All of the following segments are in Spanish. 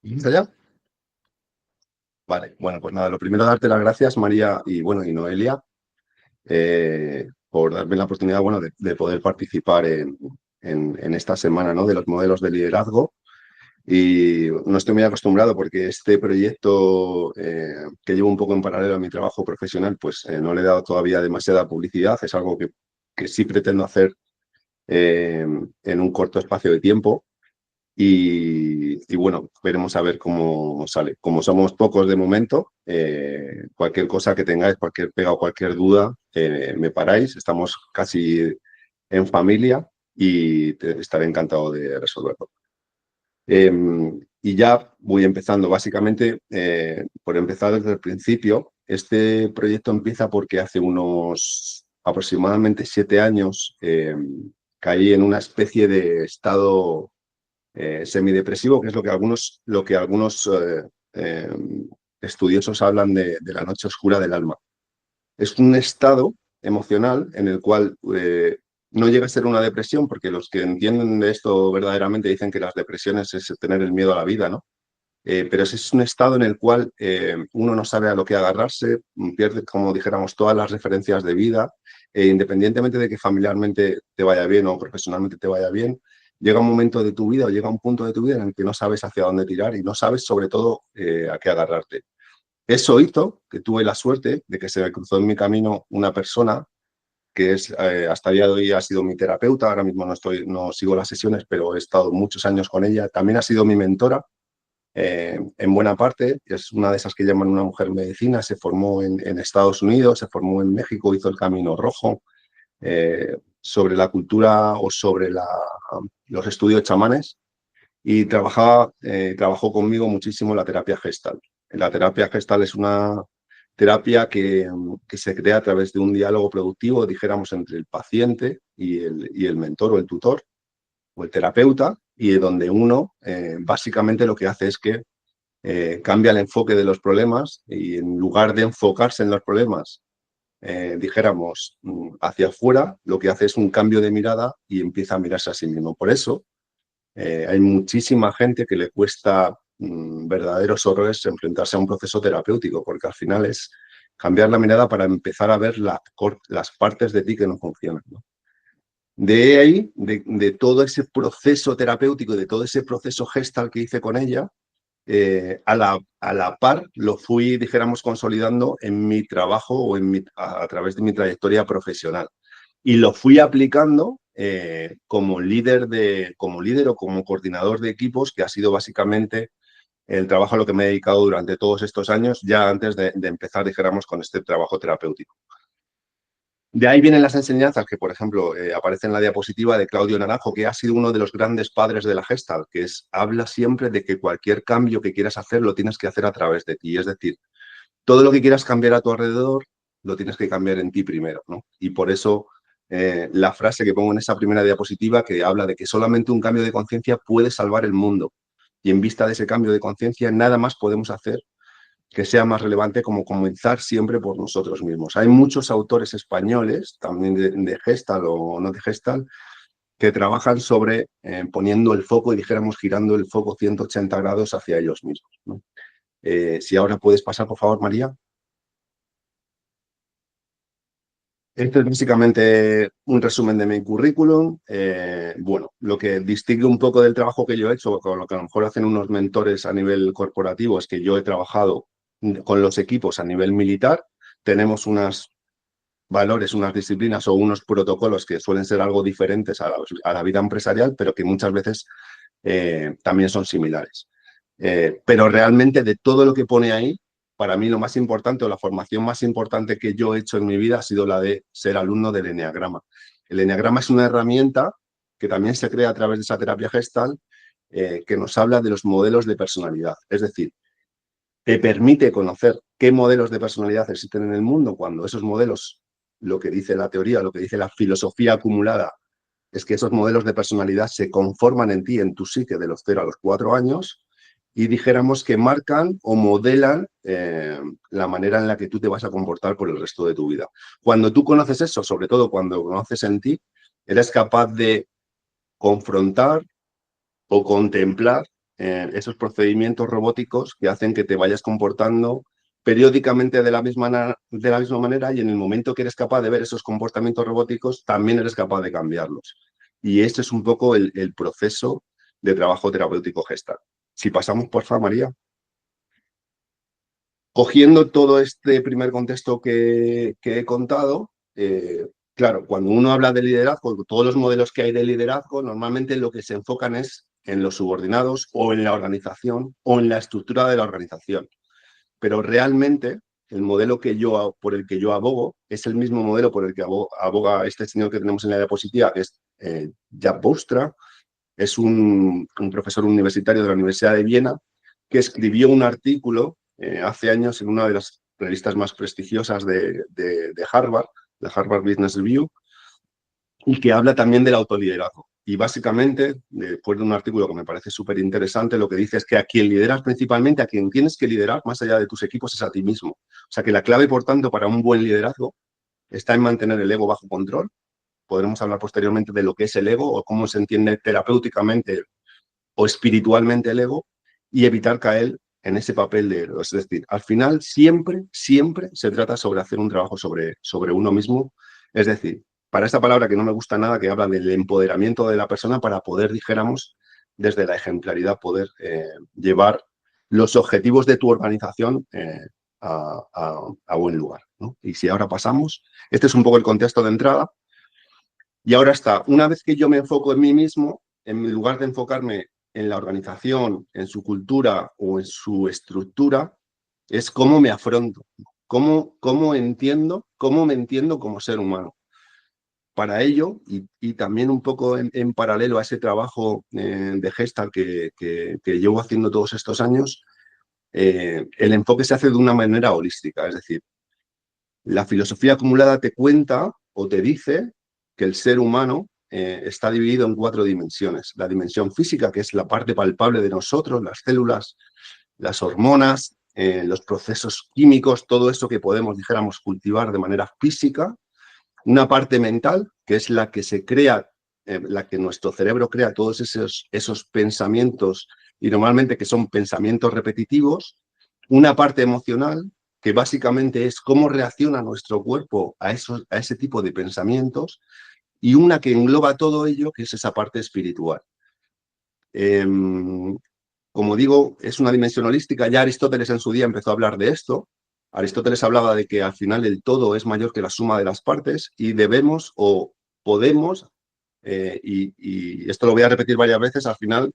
¿Listo ya? Vale, bueno, pues nada, lo primero darte las gracias, María, y bueno, y Noelia, por darme la oportunidad, bueno, de poder participar en esta semana, ¿no? De los modelos de liderazgo. Y no estoy muy acostumbrado porque este proyecto que llevo un poco en paralelo a mi trabajo profesional, pues no le he dado todavía demasiada publicidad. Es algo que sí pretendo hacer en un corto espacio de tiempo. Y bueno, veremos a ver cómo sale. Como somos pocos de momento, cualquier cosa que tengáis, cualquier pega o cualquier duda, me paráis. Estamos casi en familia y estaré encantado de resolverlo. Eh, y ya voy empezando, básicamente, por empezar desde el principio. Este proyecto empieza porque hace unos aproximadamente 7 años caí en una especie de estado semidepresivo, que es lo que algunos eh, estudiosos hablan de la noche oscura del alma. Es un estado emocional en el cual no llega a ser una depresión, porque los que entienden de esto verdaderamente dicen que las depresiones es tener el miedo a la vida, ¿no? Pero ese es un estado en el cual uno no sabe a lo que agarrarse, pierde, como dijéramos, todas las referencias de vida, independientemente de que familiarmente te vaya bien o profesionalmente te vaya bien, llega un momento de tu vida o llega un punto de tu vida en el que no sabes hacia dónde tirar y no sabes sobre todo a qué agarrarte. Eso hizo que tuve la suerte de que se me cruzó en mi camino una persona que es, hasta el día de hoy ha sido mi terapeuta. Ahora mismo no sigo las sesiones, pero he estado muchos años con ella. También ha sido mi mentora en buena parte. Es una de esas que llaman una mujer medicina. Se formó en Estados Unidos, se formó en México, hizo el Camino Rojo, sobre la cultura o sobre los estudios chamanes, y trabajó conmigo muchísimo la terapia gestal. La terapia gestal es una terapia que se crea a través de un diálogo productivo, dijéramos, entre el paciente y el mentor o el tutor o el terapeuta, y donde uno básicamente lo que hace es que cambia el enfoque de los problemas y en lugar de enfocarse en los problemas, dijéramos, hacia afuera, lo que hace es un cambio de mirada y empieza a mirarse a sí mismo. Por eso hay muchísima gente que le cuesta verdaderos horrores enfrentarse a un proceso terapéutico, porque al final es cambiar la mirada para empezar a ver las partes de ti que no funcionan, ¿no? De ahí, de todo ese proceso terapéutico y de todo ese proceso gestal que hice con ella, a la par lo fui, dijéramos, consolidando en mi trabajo o a través de mi trayectoria profesional. Y lo fui aplicando como líder o como coordinador de equipos, que ha sido básicamente el trabajo a lo que me he dedicado durante todos estos años, ya antes de empezar, dijéramos, con este trabajo terapéutico. De ahí vienen las enseñanzas que, por ejemplo, aparecen en la diapositiva de Claudio Naranjo, que ha sido uno de los grandes padres de la Gestalt, que habla siempre de que cualquier cambio que quieras hacer lo tienes que hacer a través de ti. Es decir, todo lo que quieras cambiar a tu alrededor lo tienes que cambiar en ti primero, ¿no? Y por eso la frase que pongo en esa primera diapositiva, que habla de que solamente un cambio de conciencia puede salvar el mundo. Y en vista de ese cambio de conciencia, nada más podemos hacer que sea más relevante como comenzar siempre por nosotros mismos. Hay muchos autores españoles, también de Gestalt o no de Gestalt, que trabajan sobre poniendo el foco y, dijéramos, girando el foco 180 grados hacia ellos mismos, ¿no? Si ahora puedes pasar, por favor, María. Este es básicamente un resumen de mi currículum. Bueno, lo que distingue un poco del trabajo que yo he hecho, con lo que a lo mejor hacen unos mentores a nivel corporativo, es que yo he trabajado con los equipos a nivel militar. Tenemos unos valores, unas disciplinas o unos protocolos que suelen ser algo diferentes a la vida empresarial, pero que muchas veces también son similares. Pero realmente de todo lo que pone ahí, para mí lo más importante o la formación más importante que yo he hecho en mi vida ha sido la de ser alumno del Eneagrama. El Eneagrama es una herramienta que también se crea a través de esa terapia gestal, que nos habla de los modelos de personalidad. Es decir, te permite conocer qué modelos de personalidad existen en el mundo cuando esos modelos, lo que dice la teoría, lo que dice la filosofía acumulada, es que esos modelos de personalidad se conforman en ti, en tu psique, de los 0 a los 4 años, y dijéramos que marcan o modelan la manera en la que tú te vas a comportar por el resto de tu vida. Cuando tú conoces eso, sobre todo cuando conoces en ti, eres capaz de confrontar o contemplar esos procedimientos robóticos que hacen que te vayas comportando periódicamente de la misma manera, y en el momento que eres capaz de ver esos comportamientos robóticos, también eres capaz de cambiarlos. Y este es un poco el proceso de trabajo terapéutico Gestalt. Si pasamos, por favor, María. Cogiendo todo este primer contexto que he contado, claro, cuando uno habla de liderazgo, todos los modelos que hay de liderazgo, normalmente lo que se enfocan es en los subordinados o en la organización o en la estructura de la organización. Pero realmente el modelo por el que yo abogo es el mismo modelo por el que aboga este señor que tenemos en la diapositiva, que es Jaap Boustra. Es un profesor universitario de la Universidad de Viena que escribió un artículo hace años en una de las revistas más prestigiosas de Harvard, la Harvard Business Review, y que habla también del autoliderazgo. Y básicamente, después de un artículo que me parece súper interesante, lo que dice es que a quien lideras principalmente, a quien tienes que liderar más allá de tus equipos, es a ti mismo. O sea que la clave, por tanto, para un buen liderazgo está en mantener el ego bajo control. Podremos hablar posteriormente de lo que es el ego o cómo se entiende terapéuticamente o espiritualmente el ego, y evitar caer en ese papel de héroe. Es decir, al final siempre se trata sobre hacer un trabajo sobre uno mismo. Es decir, para esta palabra que no me gusta nada, que habla del empoderamiento de la persona para poder, dijéramos, desde la ejemplaridad, poder llevar los objetivos de tu organización a buen lugar, ¿no? Y si ahora pasamos, este es un poco el contexto de entrada. Y ahora está, una vez que yo me enfoco en mí mismo, en lugar de enfocarme en la organización, en su cultura o en su estructura, es cómo me afronto, cómo me entiendo como ser humano. Para ello, y también un poco en paralelo a ese trabajo de Gestalt que llevo haciendo todos estos años, el enfoque se hace de una manera holística. Es decir, la filosofía acumulada te cuenta o te dice que el ser humano está dividido en 4 dimensiones. La dimensión física, que es la parte palpable de nosotros, las células, las hormonas, los procesos químicos, todo eso que podemos, dijéramos, cultivar de manera física. Una parte mental, que es la que se crea, la que nuestro cerebro crea todos esos pensamientos, y normalmente que son pensamientos repetitivos. Una parte emocional, que básicamente es cómo reacciona nuestro cuerpo a ese tipo de pensamientos, y una que engloba todo ello, que es esa parte espiritual. Como digo, es una dimensión holística. Ya Aristóteles en su día empezó a hablar de esto. Aristóteles hablaba de que al final el todo es mayor que la suma de las partes, y debemos o podemos, y esto lo voy a repetir varias veces, al final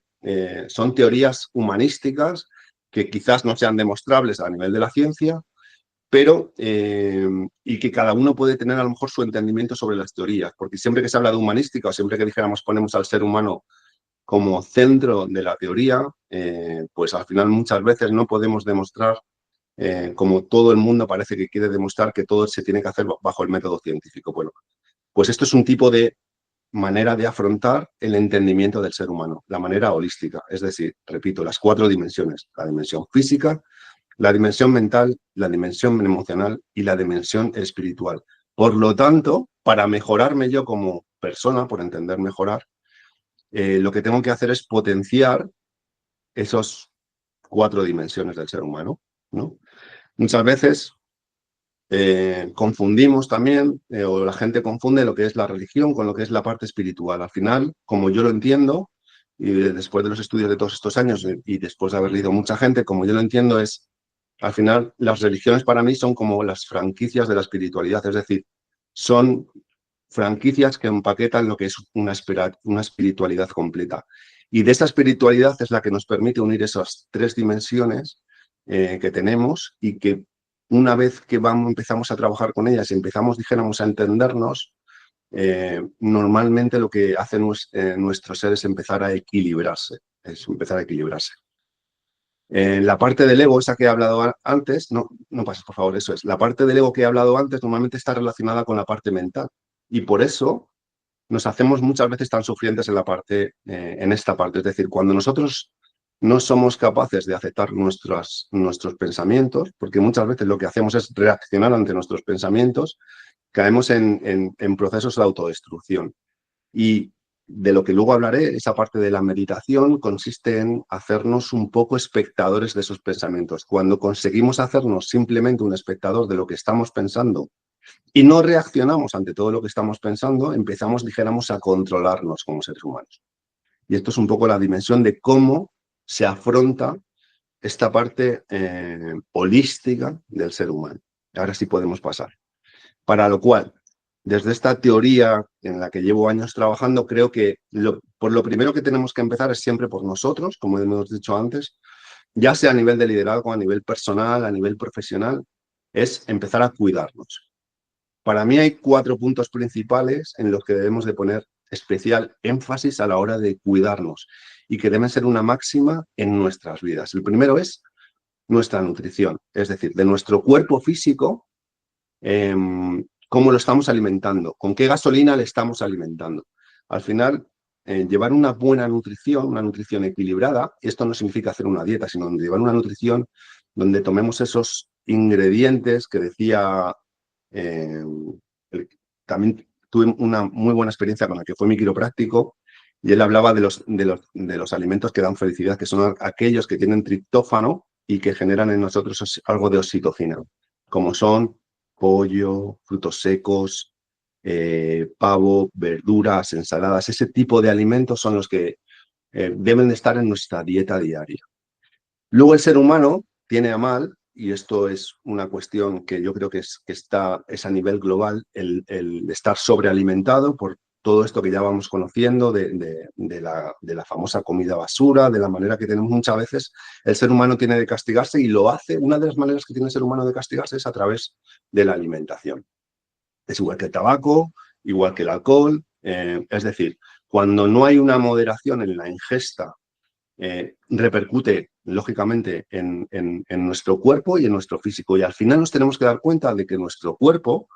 son teorías humanísticas que quizás no sean demostrables a nivel de la ciencia, pero y que cada uno puede tener a lo mejor su entendimiento sobre las teorías, porque siempre que se habla de humanística, o siempre que dijéramos ponemos al ser humano como centro de la teoría, pues al final muchas veces no podemos demostrar, como todo el mundo parece que quiere demostrar, que todo se tiene que hacer bajo el método científico. Bueno, pues esto es un tipo de manera de afrontar el entendimiento del ser humano, la manera holística. Es decir, repito, las 4 dimensiones: la dimensión física, la dimensión mental, la dimensión emocional y la dimensión espiritual. Por lo tanto, para mejorarme yo como persona, por entender mejorar, lo que tengo que hacer es potenciar esas 4 dimensiones del ser humano, ¿no? Muchas veces confundimos también, o la gente confunde lo que es la religión con lo que es la parte espiritual. Al final, como yo lo entiendo, y después de los estudios de todos estos años y después de haber leído mucha gente, como yo lo entiendo es, al final, las religiones para mí son como las franquicias de la espiritualidad. Es decir, son franquicias que empaquetan lo que es una espiritualidad completa. Y de esa espiritualidad es la que nos permite unir esas 3 dimensiones que tenemos, y que una vez que empezamos a trabajar con ellas y empezamos, dijéramos, a entendernos, normalmente lo que hace nuestro ser es empezar a equilibrarse. La parte del ego, esa que he hablado antes, no pases, por favor, eso es. La parte del ego que he hablado antes normalmente está relacionada con la parte mental. Y por eso nos hacemos muchas veces tan sufrientes en esta parte. Es decir, cuando nosotros no somos capaces de aceptar nuestros pensamientos, porque muchas veces lo que hacemos es reaccionar ante nuestros pensamientos, caemos en procesos de autodestrucción. Y de lo que luego hablaré, esa parte de la meditación consiste en hacernos un poco espectadores de esos pensamientos. Cuando conseguimos hacernos simplemente un espectador de lo que estamos pensando y no reaccionamos ante todo lo que estamos pensando, empezamos, dijéramos, a controlarnos como seres humanos. Y esto es un poco la dimensión de cómo se afronta esta parte holística del ser humano. Ahora sí podemos pasar. Para lo cual, desde esta teoría en la que llevo años trabajando, creo que por lo primero que tenemos que empezar es siempre por nosotros, como hemos dicho antes, ya sea a nivel de liderazgo, a nivel personal, a nivel profesional, es empezar a cuidarnos. Para mí hay 4 puntos principales en los que debemos de poner especial énfasis a la hora de cuidarnos y que deben ser una máxima en nuestras vidas. El primero es nuestra nutrición, es decir, de nuestro cuerpo físico, cómo lo estamos alimentando, con qué gasolina le estamos alimentando. Al final, llevar una buena nutrición, una nutrición equilibrada, y esto no significa hacer una dieta, sino llevar una nutrición donde tomemos esos ingredientes que decía, eh, también tuve una muy buena experiencia con el que fue mi quiropráctico, y él hablaba de los alimentos que dan felicidad, que son aquellos que tienen triptófano y que generan en nosotros algo de oxitocina, como son pollo, frutos secos, pavo, verduras, ensaladas. Ese tipo de alimentos son los que deben de estar en nuestra dieta diaria. Luego el ser humano tiene a mal, y esto es una cuestión que yo creo que es a nivel global, el estar sobrealimentado por todo esto que ya vamos conociendo de la famosa comida basura, de la manera que tenemos muchas veces. El ser humano tiene de castigarse y lo hace. Una de las maneras que tiene el ser humano de castigarse es a través de la alimentación. Es igual que el tabaco, igual que el alcohol. Es decir, cuando no hay una moderación en la ingesta, repercute lógicamente en nuestro cuerpo y en nuestro físico. Y al final nos tenemos que dar cuenta de que nuestro cuerpo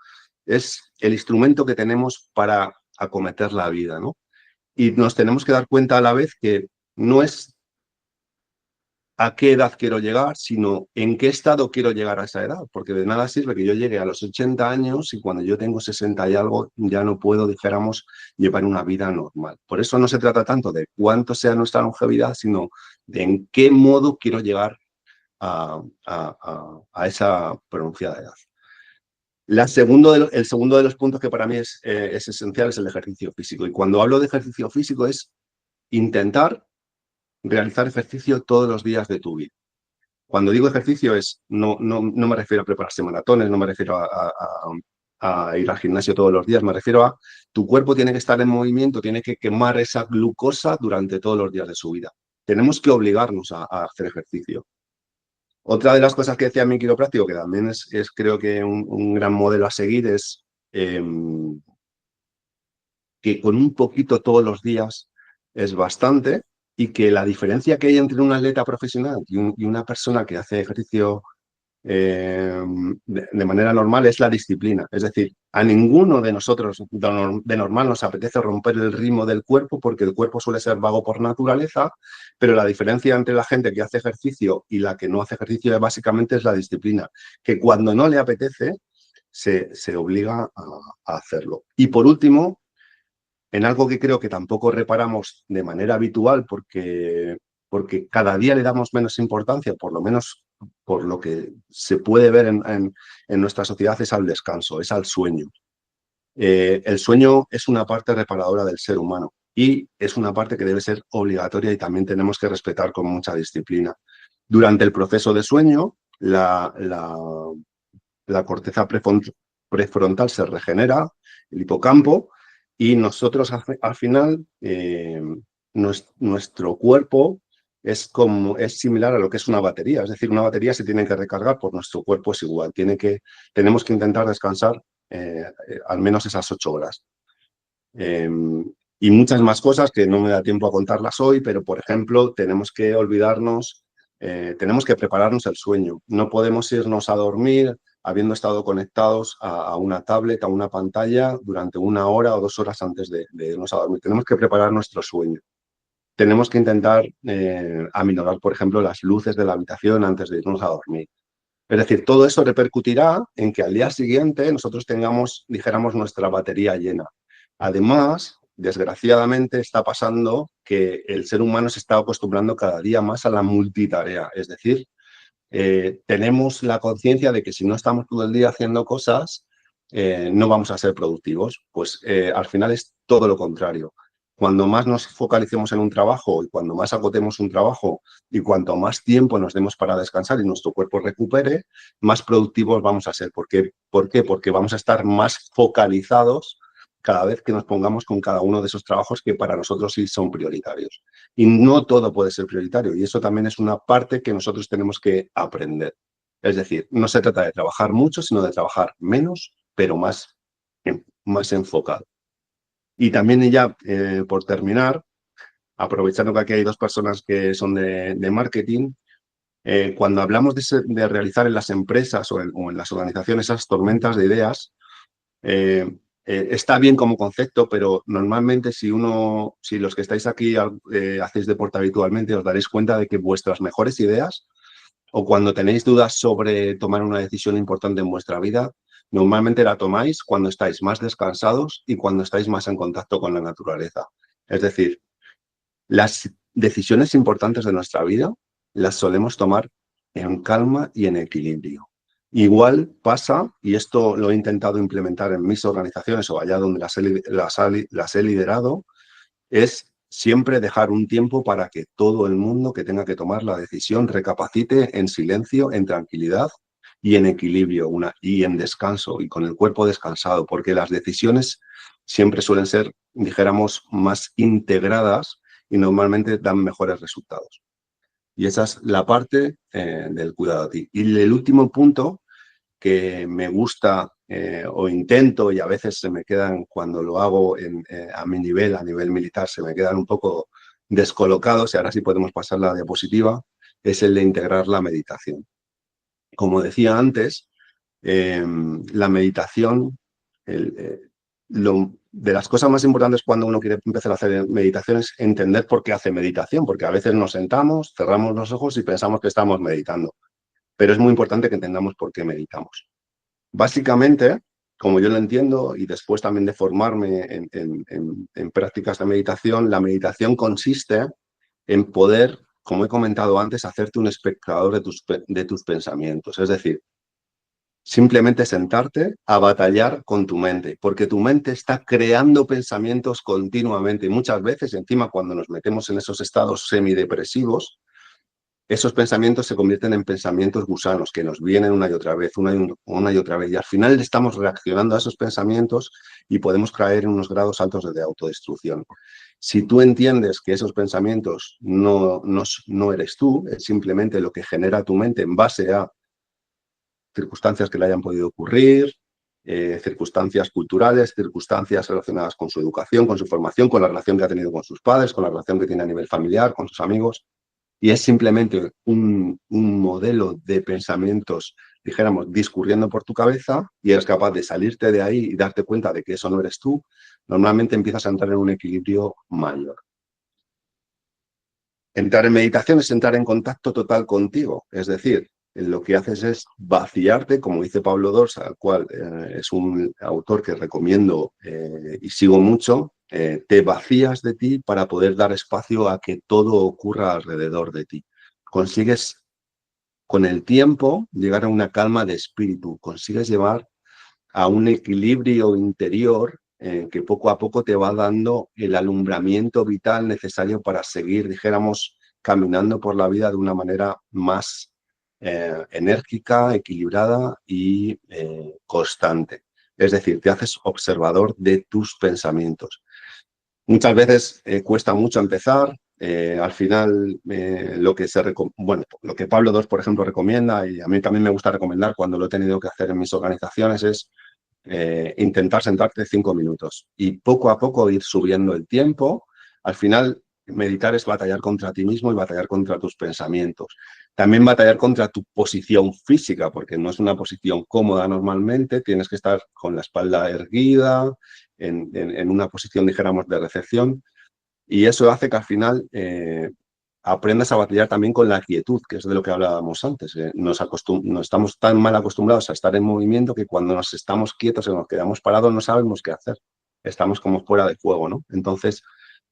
es el instrumento que tenemos para acometer la vida, ¿no? Y nos tenemos que dar cuenta a la vez que no es a qué edad quiero llegar, sino en qué estado quiero llegar a esa edad, porque de nada sirve que yo llegue a los 80 años y cuando yo tengo 60 y algo ya no puedo, dijéramos, llevar una vida normal. Por eso no se trata tanto de cuánto sea nuestra longevidad, sino de en qué modo quiero llegar a esa pronunciada edad. El segundo de los puntos que para mí es esencial es el ejercicio físico. Y cuando hablo de ejercicio físico es intentar realizar ejercicio todos los días de tu vida. Cuando digo ejercicio no me refiero a prepararse maratones, no me refiero a ir al gimnasio todos los días, me refiero a tu cuerpo tiene que estar en movimiento, tiene que quemar esa glucosa durante todos los días de su vida. Tenemos que obligarnos a hacer ejercicio. Otra de las cosas que decía mi quiropráctico, que también es creo que un gran modelo a seguir, es que con un poquito todos los días es bastante, y que la diferencia que hay entre un atleta profesional y una persona que hace ejercicio de manera normal es la disciplina. Es decir, a ninguno de nosotros de normal nos apetece romper el ritmo del cuerpo porque el cuerpo suele ser vago por naturaleza, pero la diferencia entre la gente que hace ejercicio y la que no hace ejercicio básicamente es la disciplina, que cuando no le apetece se obliga a hacerlo. Y por último, en algo que creo que tampoco reparamos de manera habitual porque cada día le damos menos importancia, por lo menos por lo que se puede ver en nuestra sociedad, es al descanso, es al sueño. El sueño es una parte reparadora del ser humano y es una parte que debe ser obligatoria y también tenemos que respetar con mucha disciplina. Durante el proceso de sueño, la corteza prefrontal se regenera, el hipocampo, y nosotros al final, nuestro cuerpo es similar a lo que es una batería. Es decir, una batería se tiene que recargar, por nuestro cuerpo es igual. Tenemos que intentar descansar al menos esas 8 horas. Eh, y muchas más cosas que no me da tiempo a contarlas hoy, pero por ejemplo, tenemos que tenemos que prepararnos el sueño. No podemos irnos a dormir habiendo estado conectados a una tablet, a una pantalla durante 1 hora o 2 horas antes de irnos a dormir. Tenemos que preparar nuestro sueño. Tenemos que intentar aminorar, por ejemplo, las luces de la habitación antes de irnos a dormir. Es decir, todo eso repercutirá en que al día siguiente nosotros tengamos, dijéramos, nuestra batería llena. Además, desgraciadamente está pasando que el ser humano se está acostumbrando cada día más a la multitarea. Es decir, tenemos la conciencia de que si no estamos todo el día haciendo cosas, no vamos a ser productivos. Pues al final es todo lo contrario. Cuando más nos focalicemos en un trabajo y cuando más agotemos un trabajo y cuanto más tiempo nos demos para descansar y nuestro cuerpo recupere, más productivos vamos a ser. ¿Por qué? Porque vamos a estar más focalizados cada vez que nos pongamos con cada uno de esos trabajos que para nosotros sí son prioritarios. Y no todo puede ser prioritario y eso también es una parte que nosotros tenemos que aprender. Es decir, no se trata de trabajar mucho, sino de trabajar menos, pero más enfocado. Y también ya, por terminar, aprovechando que aquí hay dos personas que son de marketing, cuando hablamos de realizar en las empresas o en las organizaciones esas tormentas de ideas, está bien como concepto, pero normalmente si los que estáis aquí hacéis deporte habitualmente, os daréis cuenta de que vuestras mejores ideas o cuando tenéis dudas sobre tomar una decisión importante en vuestra vida, normalmente la tomáis cuando estáis más descansados y cuando estáis más en contacto con la naturaleza. Es decir, las decisiones importantes de nuestra vida las solemos tomar en calma y en equilibrio. Igual pasa, y esto lo he intentado implementar en mis organizaciones o allá donde las he liderado, es siempre dejar un tiempo para que todo el mundo que tenga que tomar la decisión recapacite en silencio, en tranquilidad y en equilibrio y en descanso y con el cuerpo descansado, porque las decisiones siempre suelen ser, dijéramos, más integradas y normalmente dan mejores resultados. Y esa es la parte del cuidado a ti. Y el último punto que me gusta o intento y a veces se me quedan cuando lo hago a mi nivel, a nivel militar, se me quedan un poco descolocados y ahora sí podemos pasar la diapositiva, es el de integrar la meditación. Como decía antes, la meditación, de las cosas más importantes cuando uno quiere empezar a hacer meditación es entender por qué hace meditación, porque a veces nos sentamos, cerramos los ojos y pensamos que estamos meditando, pero es muy importante que entendamos por qué meditamos. Básicamente, como yo lo entiendo, y después también de formarme en prácticas de meditación, la meditación consiste en poder, como he comentado antes, hacerte un espectador de tus pensamientos. Es decir, simplemente sentarte a batallar con tu mente, porque tu mente está creando pensamientos continuamente y muchas veces, encima cuando nos metemos en esos estados semidepresivos, esos pensamientos se convierten en pensamientos gusanos que nos vienen una y otra vez, una y otra vez. Y al final estamos reaccionando a esos pensamientos y podemos caer en unos grados altos de autodestrucción. Si tú entiendes que esos pensamientos no eres tú, es simplemente lo que genera tu mente en base a circunstancias que le hayan podido ocurrir, circunstancias culturales, circunstancias relacionadas con su educación, con su formación, con la relación que ha tenido con sus padres, con la relación que tiene a nivel familiar, con sus amigos. Y es simplemente un modelo de pensamientos, dijéramos, discurriendo por tu cabeza y eres capaz de salirte de ahí y darte cuenta de que eso no eres tú, normalmente empiezas a entrar en un equilibrio mayor. Entrar en meditación es entrar en contacto total contigo, es decir, lo que haces es vaciarte, como dice Pablo Dorsa, al cual es un autor que recomiendo y sigo mucho, te vacías de ti para poder dar espacio a que todo ocurra alrededor de ti. Consigues con el tiempo llegar a una calma de espíritu, consigues llevar a un equilibrio interior que poco a poco te va dando el alumbramiento vital necesario para seguir, dijéramos, caminando por la vida de una manera más enérgica, equilibrada y constante. Es decir, te haces observador de tus pensamientos. Muchas veces cuesta mucho empezar. Al final, lo que Pablo II, por ejemplo, recomienda, y a mí también me gusta recomendar cuando lo he tenido que hacer en mis organizaciones, es intentar sentarte 5 minutos y poco a poco ir subiendo el tiempo. Al final, meditar es batallar contra ti mismo y batallar contra tus pensamientos. También batallar contra tu posición física, porque no es una posición cómoda normalmente, tienes que estar con la espalda erguida, en una posición, dijéramos, de recepción, y eso hace que al final aprendas a batallar también con la quietud, que es de lo que hablábamos antes. Nos estamos tan mal acostumbrados a estar en movimiento que cuando nos estamos quietos y nos quedamos parados no sabemos qué hacer. estamos como fuera de juego, ¿no? Entonces,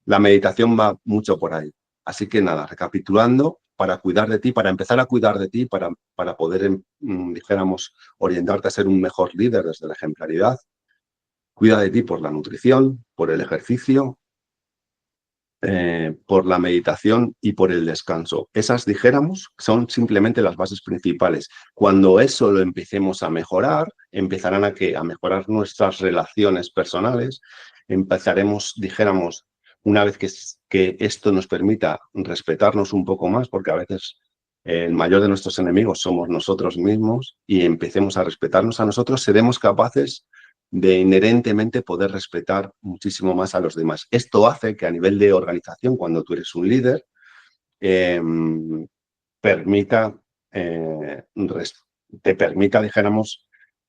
la meditación va mucho por ahí. Así que nada, recapitulando, para cuidar de ti, para empezar a cuidar de ti, para poder, dijéramos, orientarte a ser un mejor líder desde la ejemplaridad, cuida de ti por la nutrición, por el ejercicio, por la meditación y por el descanso. Esas, dijéramos, son simplemente las bases principales. Cuando eso lo empecemos a mejorar, empezarán a mejorar nuestras relaciones personales, empezaremos, dijéramos, una vez que esto nos permita respetarnos un poco más, porque a veces el mayor de nuestros enemigos somos nosotros mismos, y empecemos a respetarnos a nosotros, seremos capaces de inherentemente poder respetar muchísimo más a los demás. Esto hace que a nivel de organización, cuando tú eres un líder, eh, permita, te permita, dijéramos,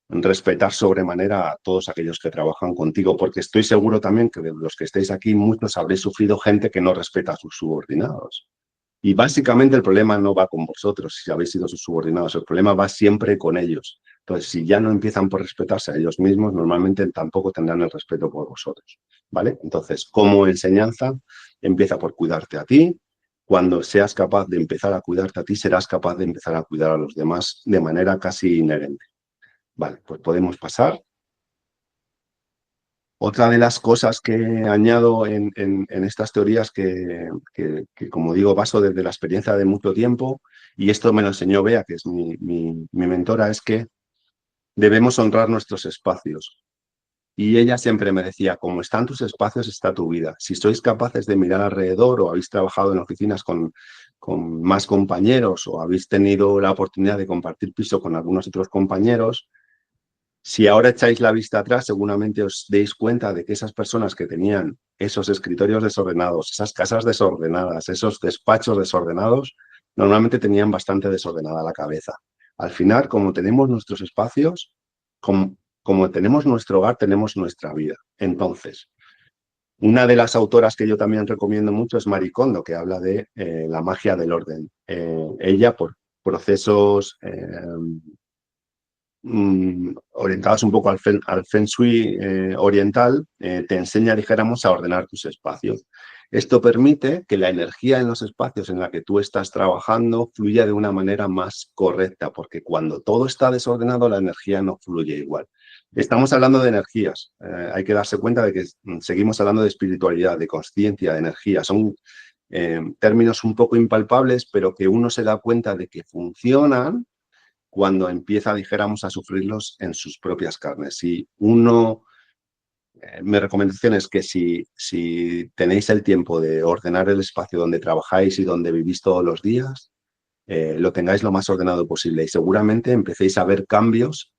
respetar sobremanera a todos aquellos que trabajan contigo, porque estoy seguro también que de los que estéis aquí, muchos habréis sufrido gente que no respeta a sus subordinados. Y básicamente el problema no va con vosotros, si habéis sido sus subordinados, el problema va siempre con ellos. Entonces, si ya no empiezan por respetarse a ellos mismos, normalmente tampoco tendrán el respeto por vosotros, ¿vale? Entonces, como enseñanza, empieza por cuidarte a ti. Cuando seas capaz de empezar a cuidarte a ti, serás capaz de empezar a cuidar a los demás de manera casi inherente. Vale, pues podemos pasar. Otra de las cosas que añado en estas teorías que, como digo, baso desde la experiencia de mucho tiempo, y esto me lo enseñó Bea, que es mi mentora, es que debemos honrar nuestros espacios. Y ella siempre me decía, como están tus espacios, está tu vida. Si sois capaces de mirar alrededor o habéis trabajado en oficinas con más compañeros o habéis tenido la oportunidad de compartir piso con algunos otros compañeros, si ahora echáis la vista atrás, seguramente os deis cuenta de que esas personas que tenían esos escritorios desordenados, esas casas desordenadas, esos despachos desordenados, normalmente tenían bastante desordenada la cabeza. Al final, como tenemos nuestros espacios, como tenemos nuestro hogar, tenemos nuestra vida. Entonces, una de las autoras que yo también recomiendo mucho es Marie Kondo, que habla de la magia del orden. Ella, por procesos orientados un poco al Feng Shui oriental, te enseña, dijéramos, a ordenar tus espacios. Esto permite que la energía en los espacios en la que tú estás trabajando fluya de una manera más correcta, porque cuando todo está desordenado, la energía no fluye igual. Estamos hablando de energías. Hay que darse cuenta de que seguimos hablando de espiritualidad, de consciencia, de energía. Son términos un poco impalpables, pero que uno se da cuenta de que funcionan cuando empieza, dijéramos, a sufrirlos en sus propias carnes. Si uno, mi recomendación es que si tenéis el tiempo de ordenar el espacio donde trabajáis y donde vivís todos los días, lo tengáis lo más ordenado posible y seguramente empecéis a ver cambios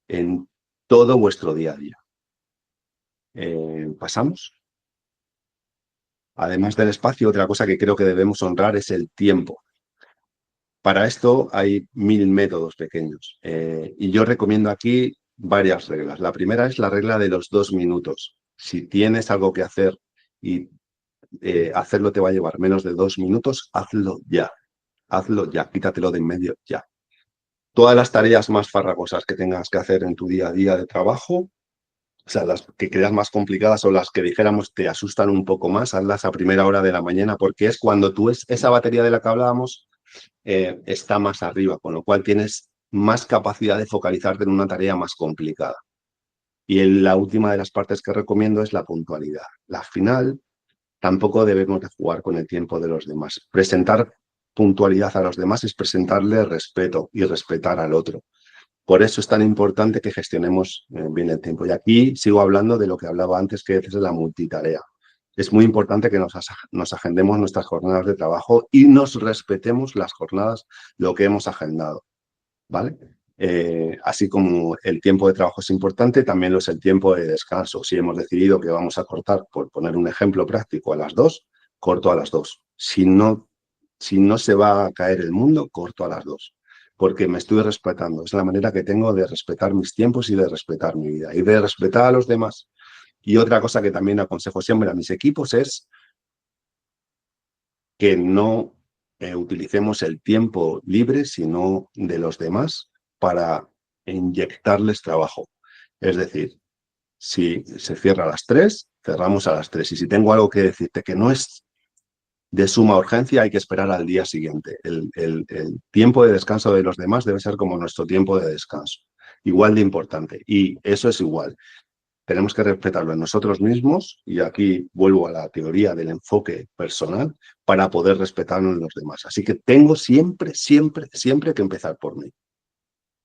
en todo vuestro día a día. ¿Pasamos? Además del espacio, otra cosa que creo que debemos honrar es el tiempo. Para esto hay 1000 métodos pequeños y yo recomiendo aquí varias reglas. La primera es la regla de los 2 minutos. Si tienes algo que hacer y hacerlo te va a llevar menos de 2 minutos, hazlo ya. Hazlo ya, quítatelo de en medio ya. Todas las tareas más farragosas que tengas que hacer en tu día a día de trabajo, o sea, las que creas más complicadas o las que dijéramos te asustan un poco más, hazlas a primera hora de la mañana porque es cuando esa batería de la que hablábamos está más arriba, con lo cual tienes más capacidad de focalizarte en una tarea más complicada. Y la última de las partes que recomiendo es la puntualidad. La final, tampoco debemos de jugar con el tiempo de los demás. Presentar puntualidad a los demás es presentarle respeto y respetar al otro. Por eso es tan importante que gestionemos bien el tiempo. Y aquí sigo hablando de lo que hablaba antes, que es de la multitarea. Es muy importante que nos agendemos nuestras jornadas de trabajo y nos respetemos las jornadas, lo que hemos agendado, ¿vale? Así como el tiempo de trabajo es importante, también lo es el tiempo de descanso. Si hemos decidido que vamos a cortar, por poner un ejemplo práctico, a las 2, corto a las 2. Si no se va a caer el mundo, corto a las 2, porque me estoy respetando. Es la manera que tengo de respetar mis tiempos y de respetar mi vida y de respetar a los demás. Y otra cosa que también aconsejo siempre a mis equipos es que no utilicemos el tiempo libre, sino de los demás, para inyectarles trabajo. Es decir, Si se cierra a las 3, cerramos a las 3. Y si tengo algo que decirte que no es de suma urgencia, hay que esperar al día siguiente. El tiempo de descanso de los demás debe ser como nuestro tiempo de descanso, igual de importante. Y eso es igual. Tenemos que respetarlo en nosotros mismos, y aquí vuelvo a la teoría del enfoque personal, para poder respetarlo en los demás. Así que tengo siempre, siempre, siempre que empezar por mí.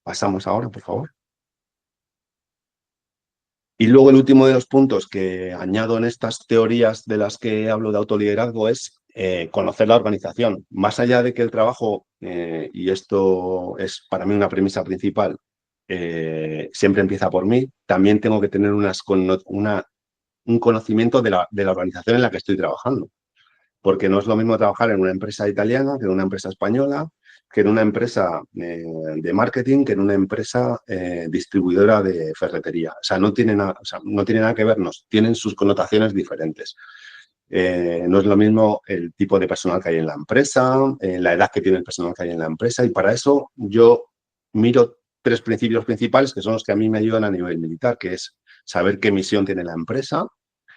Pasamos ahora, por favor. Y luego el último de los puntos que añado en estas teorías de las que hablo de autoliderazgo es conocer la organización. Más allá de que el trabajo, y esto es para mí una premisa principal, siempre empieza por mí, también tengo que tener un conocimiento de la organización en la que estoy trabajando, porque no es lo mismo trabajar en una empresa italiana que en una empresa española, que en una empresa de marketing, que en una empresa distribuidora de ferretería. O sea, o sea, no tiene nada que vernos, tienen sus connotaciones diferentes. No es lo mismo el tipo de personal que hay en la empresa, la edad que tiene el personal que hay en la empresa, y para eso yo miro tres principios principales que son los que a mí me ayudan a nivel militar, que es saber qué misión tiene la empresa.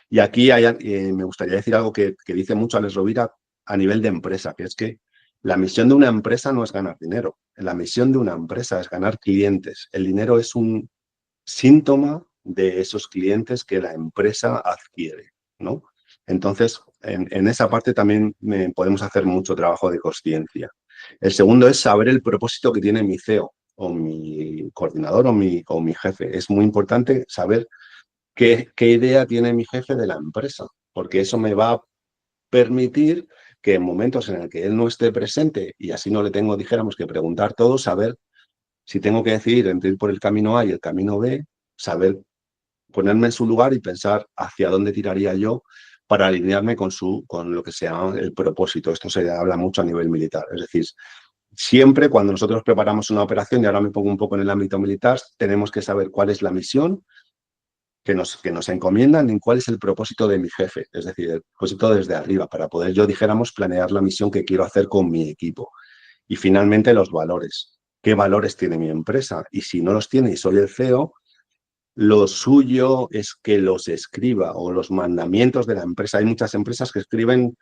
Y aquí me gustaría decir algo que dice mucho Alex Rovira a nivel de empresa, que es que la misión de una empresa no es ganar dinero. La misión de una empresa es ganar clientes. El dinero es un síntoma de esos clientes que la empresa adquiere, ¿no? Entonces, en esa parte también podemos hacer mucho trabajo de consciencia. El segundo es saber el propósito que tiene mi CEO o mi coordinador o mi jefe. Es muy importante saber qué idea tiene mi jefe de la empresa, porque eso me va a permitir que en momentos en el que él no esté presente, y así no le tengo, dijéramos, que preguntar todo, saber si tengo que decidir entre ir por el camino A y el camino B, saber ponerme en su lugar y pensar hacia dónde tiraría yo para alinearme con lo que sea el propósito. Esto se habla mucho a nivel militar. Es decir, siempre cuando nosotros preparamos una operación, y ahora me pongo un poco en el ámbito militar, tenemos que saber cuál es la misión que nos encomiendan, en cuál es el propósito de mi jefe, es decir, el propósito desde arriba, para poder yo, dijéramos, planear la misión que quiero hacer con mi equipo. Y finalmente los valores. ¿Qué valores tiene mi empresa? Y si no los tiene y soy el CEO, lo suyo es que los escriba, o los mandamientos de la empresa. Hay muchas empresas que escriben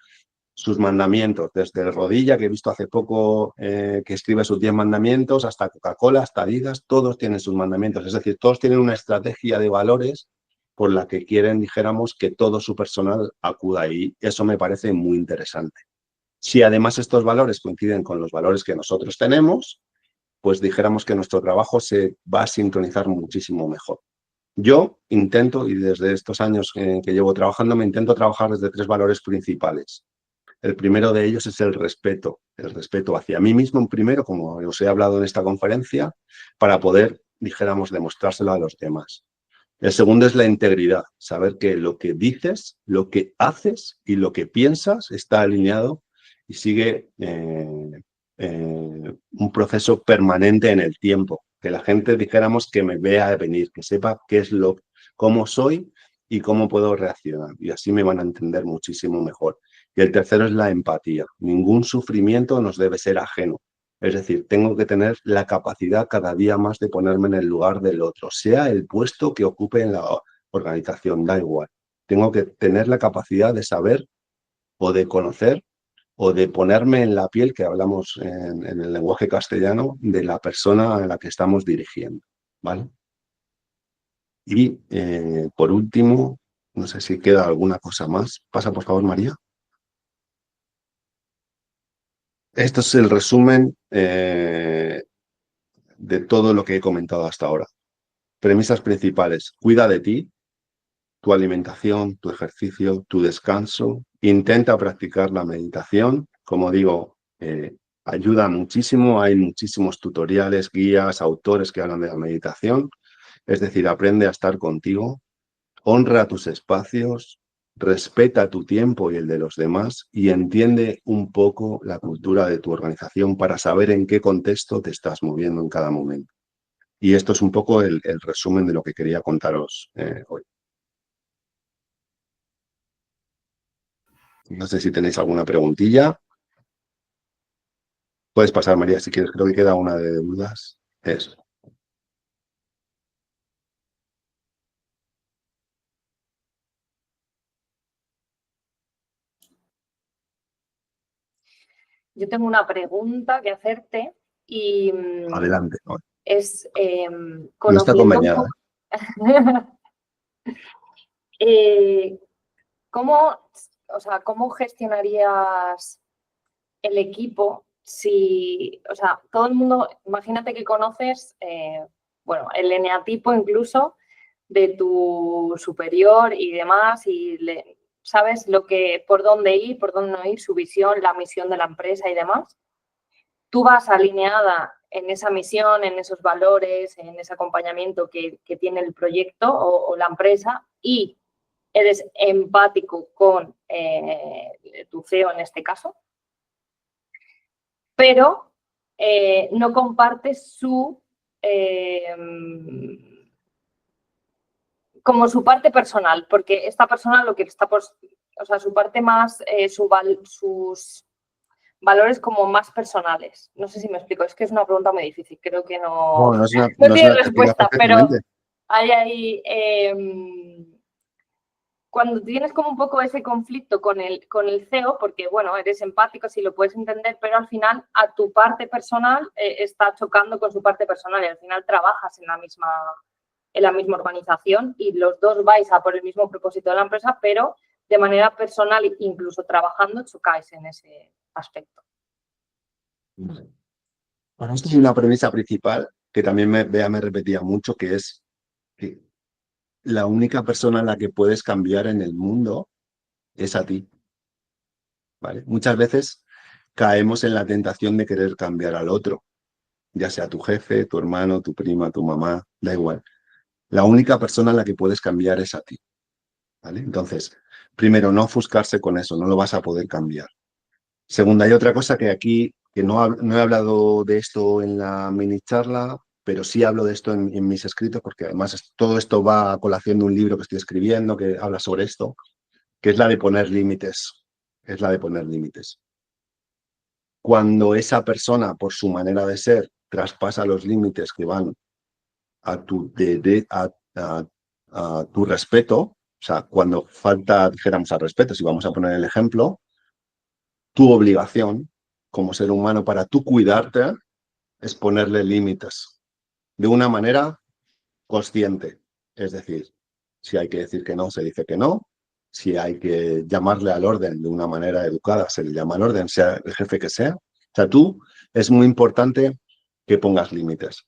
sus mandamientos, desde el Rodilla, que he visto hace poco que escribe sus 10 mandamientos, hasta Coca-Cola, hasta Adidas, todos tienen sus mandamientos. Es decir, todos tienen una estrategia de valores por la que quieren, dijéramos, que todo su personal acuda ahí. Eso me parece muy interesante. Si además estos valores coinciden con los valores que nosotros tenemos, pues dijéramos que nuestro trabajo se va a sintonizar muchísimo mejor. Yo intento, y desde estos años que llevo trabajando, me intento trabajar desde tres valores principales. El primero de ellos es el respeto hacia mí mismo primero, como os he hablado en esta conferencia, para poder, dijéramos, demostrárselo a los demás. El segundo es la integridad, saber que lo que dices, lo que haces y lo que piensas está alineado y sigue un proceso permanente en el tiempo. Que la gente, dijéramos, que me vea venir, que sepa cómo soy y cómo puedo reaccionar. Y así me van a entender muchísimo mejor. Y el tercero es la empatía. Ningún sufrimiento nos debe ser ajeno. Es decir, tengo que tener la capacidad cada día más de ponerme en el lugar del otro, sea el puesto que ocupe en la organización, da igual. Tengo que tener la capacidad de saber o de conocer o de ponerme en la piel, que hablamos en el lenguaje castellano, de la persona a la que estamos dirigiendo, ¿vale? Y por último, no sé si queda alguna cosa más. Pasa, por favor, María. Esto es el resumen de todo lo que he comentado hasta ahora. Premisas principales: cuida de ti, tu alimentación, tu ejercicio, tu descanso. Intenta practicar la meditación. Como digo, ayuda muchísimo. Hay muchísimos tutoriales, guías, autores que hablan de la meditación. Es decir, aprende a estar contigo, honra tus espacios, respeta tu tiempo y el de los demás, y entiende un poco la cultura de tu organización para saber en qué contexto te estás moviendo en cada momento. Y esto es un poco el resumen de lo que quería contaros hoy. No sé si tenéis alguna preguntilla. Puedes pasar, María, si quieres. Creo que queda una de dudas. Eso. yo tengo una pregunta que hacerte y Adelante. No, es no está conociendo un conveniada, poco eh, cómo, o sea, cómo gestionarías el equipo si, o sea, todo el mundo, imagínate que conoces, bueno, el eneatipo incluso de tu superior y demás y sabes lo que, por dónde ir, por dónde no ir, su visión, la misión de la empresa y demás. Tú vas alineada en esa misión, en esos valores, en ese acompañamiento que tiene el proyecto o la empresa y eres empático con tu CEO en este caso, pero no compartes como su parte personal, porque esta persona lo que está, o sea, su parte más, sus valores como más personales. No sé si me explico, es que es una pregunta muy difícil, creo que no, no, no es no tiene te explicas respuesta, pero perfectamente. hay ahí, cuando tienes como un poco ese conflicto con el CEO, porque bueno, eres empático, si lo puedes entender, pero al final a tu parte personal está chocando con su parte personal y al final trabajas en la misma organización y los dos vais a por el mismo propósito de la empresa, pero de manera personal, incluso trabajando, chocáis en ese aspecto. Para esto hay una premisa principal que también Bea me repetía mucho, que es que la única persona en la que puedes cambiar en el mundo es a ti, ¿vale? Muchas veces caemos en la tentación de querer cambiar al otro, ya sea tu jefe, tu hermano, tu prima, tu mamá, da igual. La única persona en la que puedes cambiar es a ti, ¿vale? Entonces, primero, no ofuscarse con eso, no lo vas a poder cambiar. Segunda, hay otra cosa que aquí, que no he hablado de esto en la mini charla, pero sí hablo de esto en mis escritos, porque además todo esto va a colación de un libro que estoy escribiendo que habla sobre esto, que es la de poner límites. Es la de poner límites. Cuando esa persona, por su manera de ser, traspasa los límites que van a a tu respeto, o sea, cuando falta, dijéramos, al respeto, si vamos a poner el ejemplo, tu obligación como ser humano para tú cuidarte es ponerle límites de una manera consciente. Es decir, si hay que decir que no, se dice que no. Si hay que llamarle al orden de una manera educada, se le llama al orden, sea el jefe que sea. O sea, tú es muy importante que pongas límites.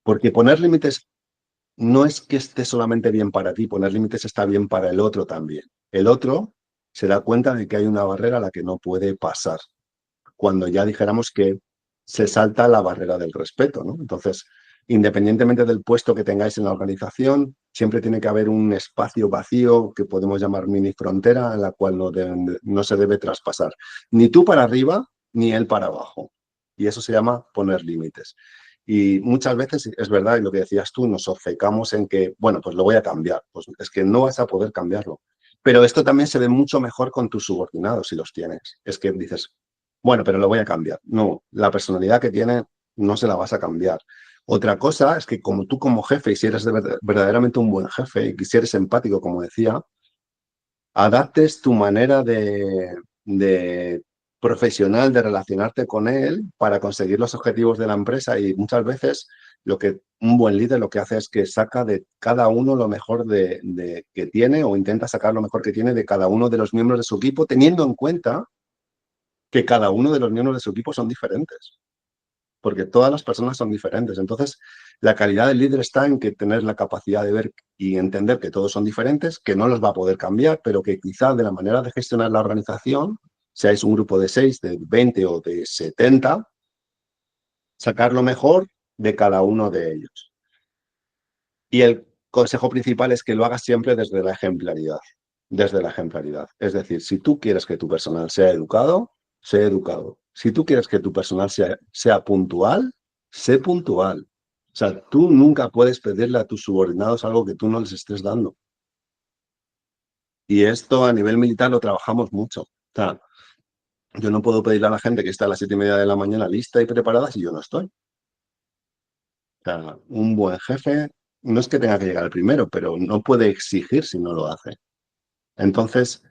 Porque poner límites no es que esté solamente bien para ti, poner límites está bien para el otro también. El otro se da cuenta de que hay una barrera a la que no puede pasar, cuando ya dijéramos que se salta la barrera del respeto, ¿no? Entonces, independientemente del puesto que tengáis en la organización, siempre tiene que haber un espacio vacío que podemos llamar mini frontera, en la cual no se debe traspasar, ni tú para arriba, ni él para abajo. Y eso se llama poner límites. Y muchas veces, es verdad, y lo que decías tú, nos obcecamos en que, bueno, pues lo voy a cambiar. Pues es que no vas a poder cambiarlo. Pero esto también se ve mucho mejor con tus subordinados si los tienes. Es que dices, bueno, pero lo voy a cambiar. No, la personalidad que tiene no se la vas a cambiar. Otra cosa es que como tú como jefe, y si eres verdaderamente un buen jefe y si eres empático, como decía, adaptes tu manera de profesional de relacionarte con él para conseguir los objetivos de la empresa y muchas veces lo que un buen líder lo que hace es que saca de cada uno lo mejor que tiene o intenta sacar lo mejor que tiene de cada uno de los miembros de su equipo, teniendo en cuenta que cada uno de los miembros de su equipo son diferentes, porque todas las personas son diferentes. Entonces, la calidad del líder está en que tener la capacidad de ver y entender que todos son diferentes, que no los va a poder cambiar, pero que quizá de la manera de gestionar la organización, seáis un grupo de 6, de 20 o de 70, sacar lo mejor de cada uno de ellos. Y el consejo principal es que lo hagas siempre desde la ejemplaridad, desde la ejemplaridad. Es decir, si tú quieres que tu personal sea educado, sé educado. Si tú quieres que tu personal sea puntual, sé puntual. O sea, tú nunca puedes pedirle a tus subordinados algo que tú no les estés dando. Y esto a nivel militar lo trabajamos mucho. O sea, yo no puedo pedirle a la gente que está a las 7:30 de la mañana lista y preparada si yo no estoy. O sea, un buen jefe no es que tenga que llegar al primero, pero no puede exigir si no lo hace. Entonces,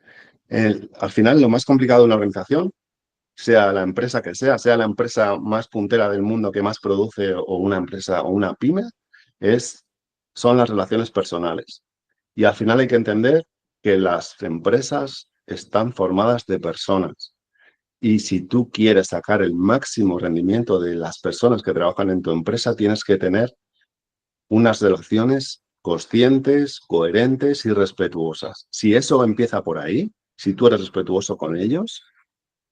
al final, lo más complicado de una organización sea la empresa que sea la empresa más puntera del mundo que más produce o una empresa o una pyme, son las relaciones personales. Y al final hay que entender que las empresas están formadas de personas. Y si tú quieres sacar el máximo rendimiento de las personas que trabajan en tu empresa, tienes que tener unas relaciones conscientes, coherentes y respetuosas. Si eso empieza por ahí, si tú eres respetuoso con ellos,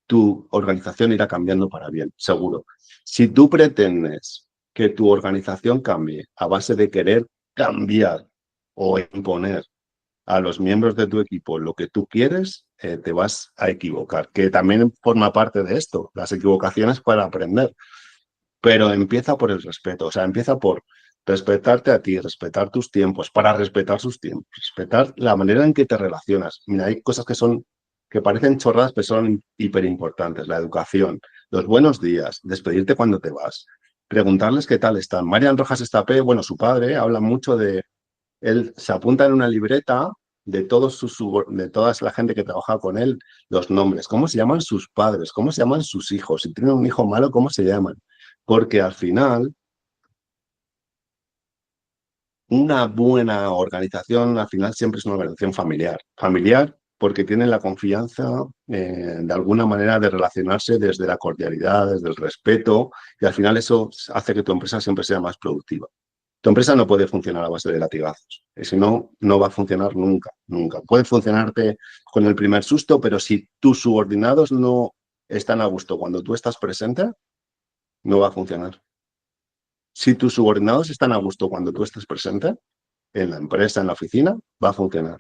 tu organización irá cambiando para bien, seguro. Si tú pretendes que tu organización cambie a base de querer cambiar o imponer a los miembros de tu equipo lo que tú quieres, te vas a equivocar, que también forma parte de esto, las equivocaciones para aprender, pero empieza por el respeto, o sea, empieza por respetarte a ti, respetar tus tiempos, para respetar sus tiempos, respetar la manera en que te relacionas. Mira, hay cosas que parecen chorradas, pero son hiperimportantes. La educación, los buenos días, despedirte cuando te vas, preguntarles qué tal están. Marian Rojas Estapé, bueno, su padre, habla mucho de, él se apunta en una libreta de de toda la gente que trabaja con él, los nombres, cómo se llaman sus padres, cómo se llaman sus hijos, si tienen un hijo malo, cómo se llaman. Porque al final, una buena organización, al final siempre es una organización familiar. Familiar porque tienen la confianza, de alguna manera, de relacionarse desde la cordialidad, desde el respeto, y al final eso hace que tu empresa siempre sea más productiva. Tu empresa no puede funcionar a base de latigazos. Si no, no va a funcionar nunca, nunca. Puede funcionarte con el primer susto, pero si tus subordinados no están a gusto cuando tú estás presente, no va a funcionar. Si tus subordinados están a gusto cuando tú estés presente, en la empresa, en la oficina, va a funcionar.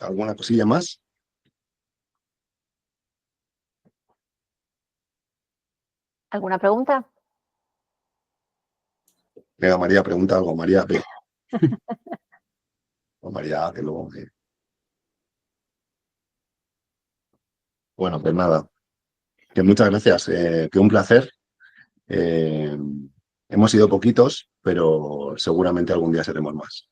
¿Alguna cosilla más? ¿Alguna pregunta? Venga, María, pregunta algo. María, ve. O María, que luego... Bueno, pues nada. Que muchas gracias. Que un placer. Hemos sido poquitos, pero seguramente algún día seremos más.